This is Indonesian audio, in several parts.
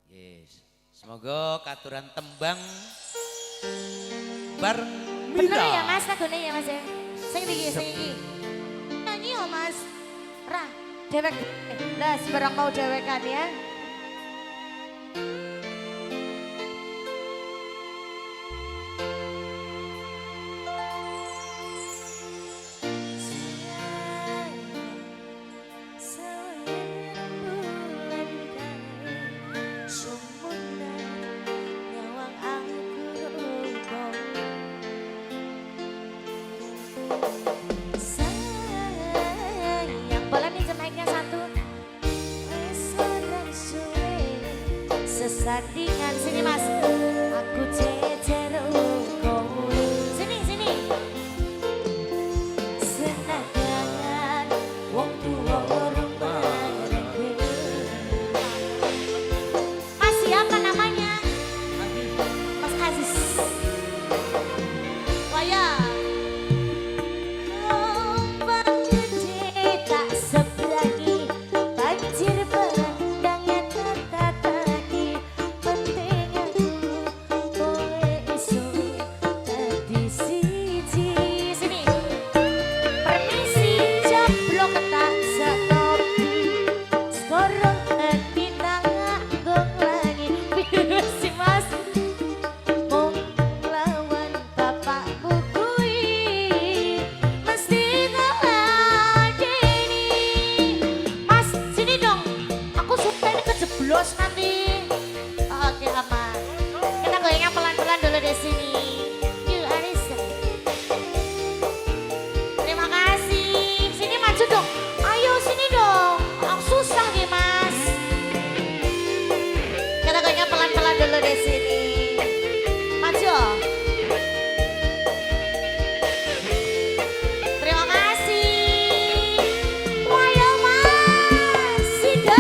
Yes. Semoga katuran tembang bareng Bener Mira. ya Mas, lagune ya Mas ya. Sing iki, sing iki. Nyanyi yo Mas. Ra, dewek. Lah, sebarang mau dewekan ya. Sesandingan sini Mas, aku jejer kowe. Sini sini. Senajan wong tuwa urung bareng. Mas siapa namanya? Mas Aziz. Waya. Ombak gede tak seberangi, banjir bandangnya tataki. Los nanti. Oke aman. Kita goyangnya pelan-pelan dulu di sini. Yuk Arisa. Terima kasih. Sini maju dong. Ayo sini dong. Aku susah nih Mas. Kita goyangnya pelan-pelan dulu di sini. Maju. Terima kasih. Ayo Mas. Sida.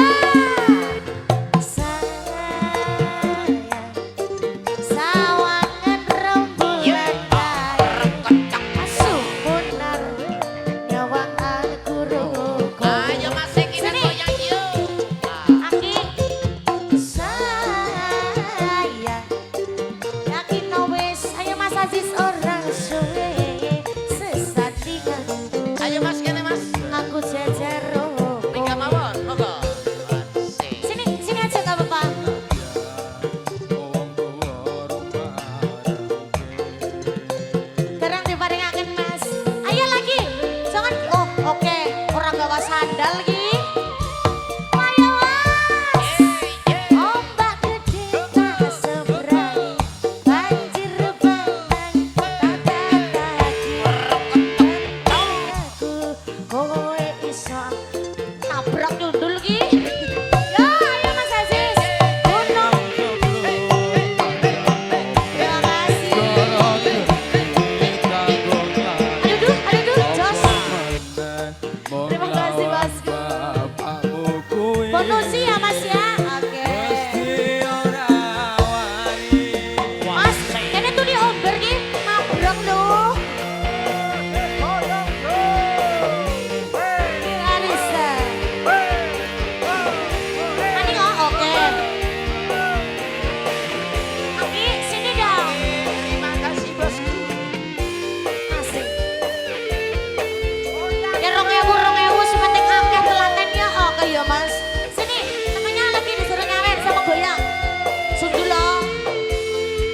Sandal lagi. Ayo Mas. Ombak gede tak seberang, banjir bandang tataki. Aku kowe iso nabrak nyundul lagi. Ya ayo Mas Aziz. Gunung. Terima kasih. Aduh, Jos. Terima kasih Mas. Bonus ya Mas ya. Oke. Mas, ini tuh diober nih, nabrak loh. Arisa. Ani kok oke. Aki sini dong. Terima kasih bosku. Asik. Ya rong ewu sementing akeh telatennya. Oke ya Mas. Sini, temennya lagi disuruh nyawer sama goyang. Sundul loh.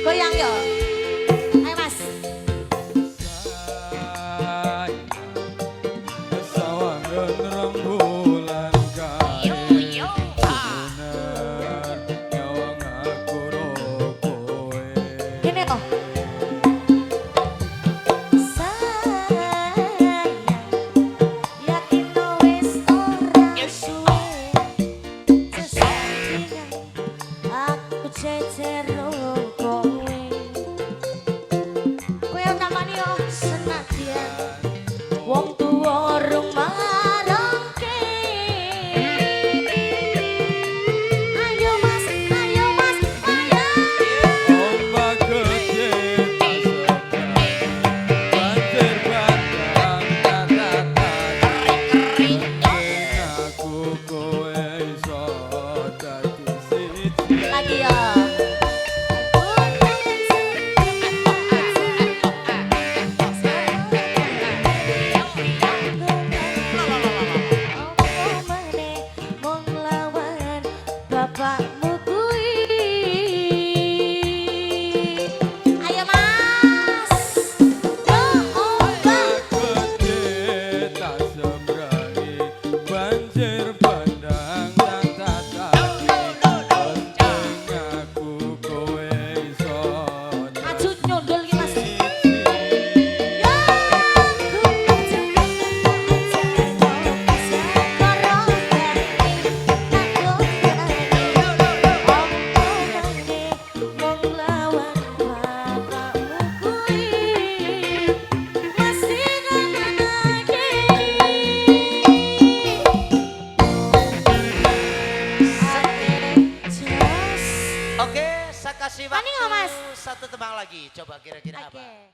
Goyang ya. Ayo Mas. Gini oh. Aku jejer kowe. Kowe tamani yo senadyan wong tuwa urung marangke. Ayo Mas, ayo Mas, ayo. Ombak gede banjir bandang tataki. Aku kowe iso dadi siji. lagi ya. Bapakmu kui. Ayo Mas. Ombak. Gede tak seberangi banjir bandang tak tatati penting aku kowe iso Maju nyundul iki Mas. Oke, saya kasih Wani nggak, waktu Mas? satu tembang lagi. Coba kira-kira apa? Oke.